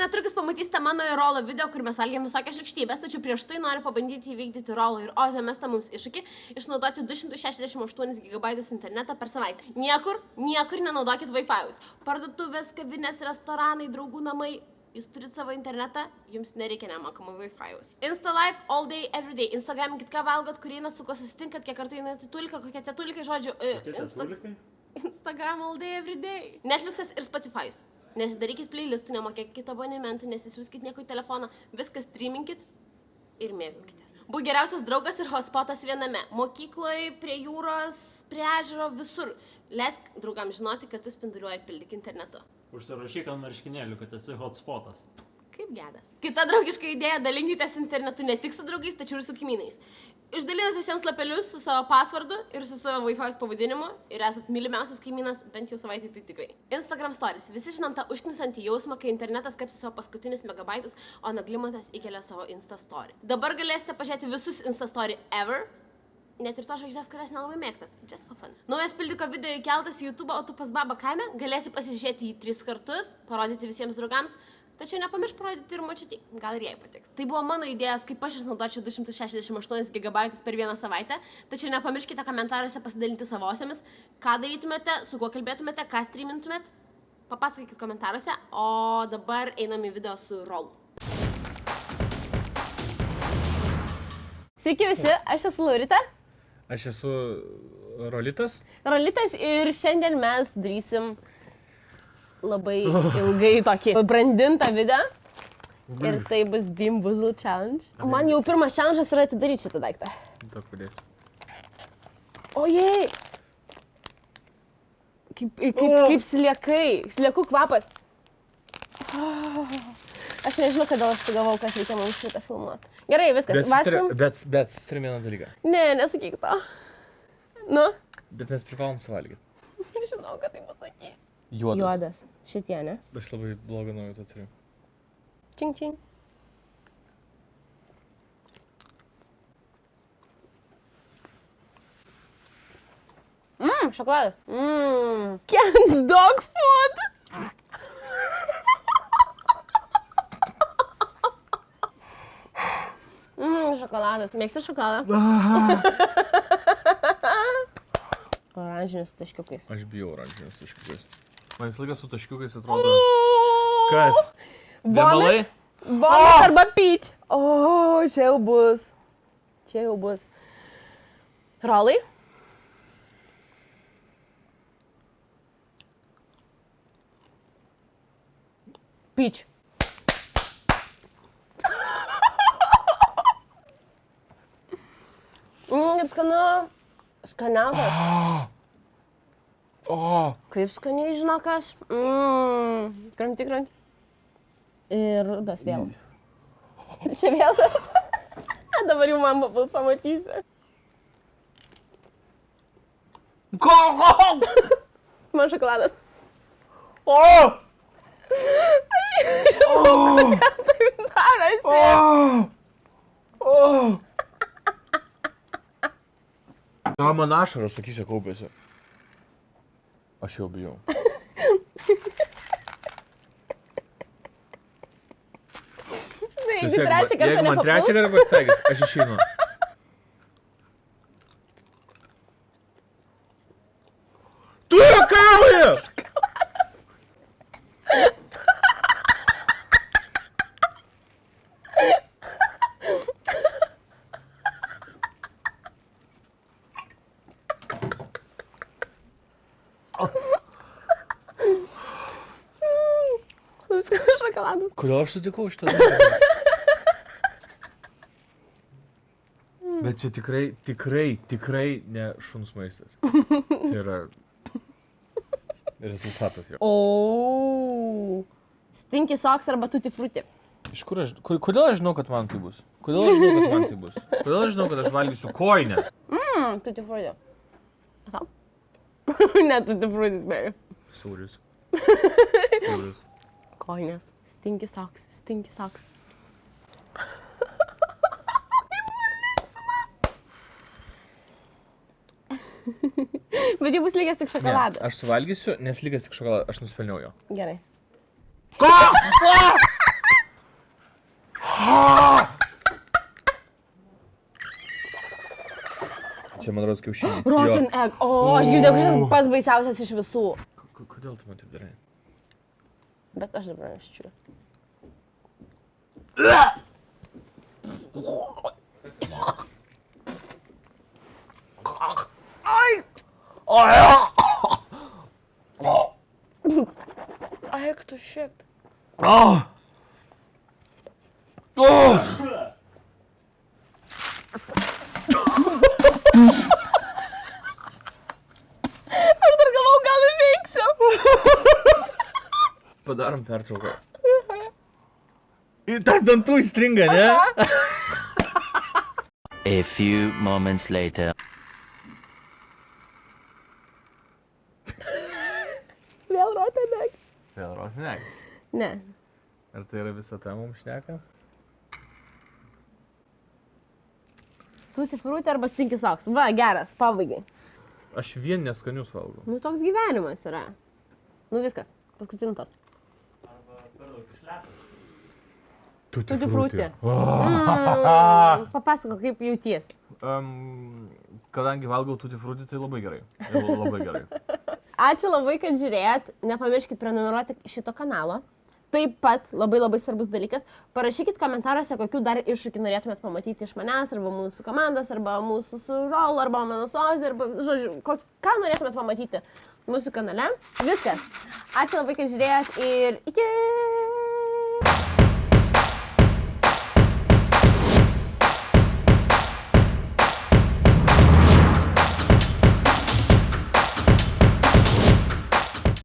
netrukus pamatysite mano ir Rolo video, kur mes valgėm visokias šlykštybės, tačiau prieš tai noriu pabandyti įvykdyti Rolo ir Ozio mestą mums iššūkį, išnaudoti 268 GB internetą per savaitę. Niekur nenaudokit Wi-Fi'us. Parduotuvės, kavinės, restoranai, draugų namai. Jūs turit savo internetą, jums nereikia nemokamų Wi-Fi'us. Insta live all day, every day. Instagraminkit, ką valgot, kur einat, su kuo susitinkat, kiek kartų einat į tulką, kokie tie tulkai, žodžiu. Instagram all day, every day. Netflix'as ir Spotify'us. Nesidarykit playlistų, nemokėkit abonementų, nesisiųskit nieko į telefoną. Viską streaminkit ir mėgaukitės. Būk geriausias draugas ir hotspotas viename. Mokykloje, prie jūros, prie ežero, visur. Leisk draugam žinoti, kad tu spinduliuoji, pildyk internetu. Užsirašyk ant marškinėlių, kad esi hotspotas. Kaip gedas. Kita draugiška idėja - dalinkitės internetu ne tik su draugais, tačiau ir su kaimynais. Išdalinate visiems lapelius su savo passwordu ir su savo Wi-Fi'us pavadinimu ir esat mylimiausias kaimynas bent jau savaitę tai tikrai. Instagram stories. Visi žinom tą užknisantį jausmą, kai internetas kapsi savo paskutinius megabaitus, o Naglimantas įkelia savo Insta story. Dabar galėsite pažiūrėti visus Insta story ever. Net ir to žvaigždės, kurias nelabai mėgstat. Just for fun. Naujas Pildiko video įkeltas į YouTube, o tu pas babą kaime galėsi pasižiūrėti jį 3 kartus, parodyti visiems draugams, tačiau nepamiršk parodyti ir močiutei. Gal ir jai patiks. Tai buvo mano idėjas, kaip aš išnaudočiau 268 GB per vieną savaitę, tačiau nepamirškite komentaruose pasidalinti savosiamis, ką darytumėte, su kuo kalbėtumėte, ką streamintumėt. Papasakokit komentaruose, o dabar einam į video su Rolu. Sveiki visi, aš esu Laurita. Aš esu Rolitas. Rolitas ir šiandien mes darysim labai ilgai tokį brandintą video. Ir tai bus Beam Boozle Challenge. Man jau pirmas challenge'as yra atidaryti šitą daiktą. Daug padės. Ojei! Kaip sliekai. Sliekų kvapas. Aš nežinau, kodėl aš sugalvau, kad reikia mums šitą filmuoti. Gerai, viskas. Bet susitarėm vieną dalyką. Ne, nesakyk to. Nu? Bet mes privalom suvalgyti. Žinau, kad tai pasakys. Juodas. Šitie, ne? Aš labai blogą nuojautą turiu. Čing, čing. Šokoladas. Canned dog food. Šokoladas. Mėgsti šokoladą? Oranžinis su taškiukais. Aš bijau oranžinius taškiukais. Man visą laiką su taškiukais atrodo... Kas? Demalai? Vomit arba peach. O, čia jau bus. Čia jau bus. Rolai? Peach. Kaip skanu. Skaniausias. Kaip skaniai, žinokas. Kranti. Ir rudas vėl. Čia vėl tas. Dabar jau man papils pamatysi. Man šokoladas. Taip darosi. Man ašaros akyse kaupėsi. Aš jau bijau. Jeigu man trečią kartą pasitaikys, aš išeinu. Tu juokauji! Šokoladas. Kodėl aš sutikau šitą dalyką? Bet čia tikrai ne šuns maistas. Tai yra rezultatas jo. Stinky socks arba tutti frutti. Iš kur kodėl aš žinau, kad man tai bus? Kodėl aš žinau, kad aš valgysiu koinę? Tutti frutti. Tau? Ne tutti fruttis, beje. Sūris. Koinės. Stinky socks. Bet jau bus likęs tik šokoladas. Ne, aš suvalgysiu, nes likęs tik šokoladas. Aš nusipelniau jo. Gerai. Ko? Čia man rodos kiaušiniai. Rotten egg. O, aš girdėjau, kad šis pats baisiausias iš visų. Kodėl tu man taip darai? Bet aš dabar neščiu. Ai! Eik tu shit. Aš dar galvau, gal įveiksiu. Padarom pertrauką. Ir tarp dantų įstringa, ne? A few moments later. Vėl rotten egg. Vėl rosnek. Ne. Ar tai yra visą tą mums šneka? Tuti frutė arba stinky socks. Va, geras, pabaigai. Aš vien neskanius valgau. Nu, toks gyvenimas yra. Nu, viskas. Paskutintas. Arba per daug išlepęs. Tuti frutė. Papasako, kaip jautiesi. Kadangi valgau tuti frutį, tai labai gerai. Labai gerai. Ačiū labai, kad žiūrėjot. Nepamirškit prenumeruoti šito kanalo. Taip pat labai svarbus dalykas. Parašykit komentaruose, kokių dar iššūkių norėtumėt pamatyti iš manęs, arba mūsų komandos, arba mūsų su Rol, arba mano Sozi, arba, žodžiu, ką norėtumėt pamatyti mūsų kanale. Viskas. Ačiū labai, kad žiūrėjot ir iki!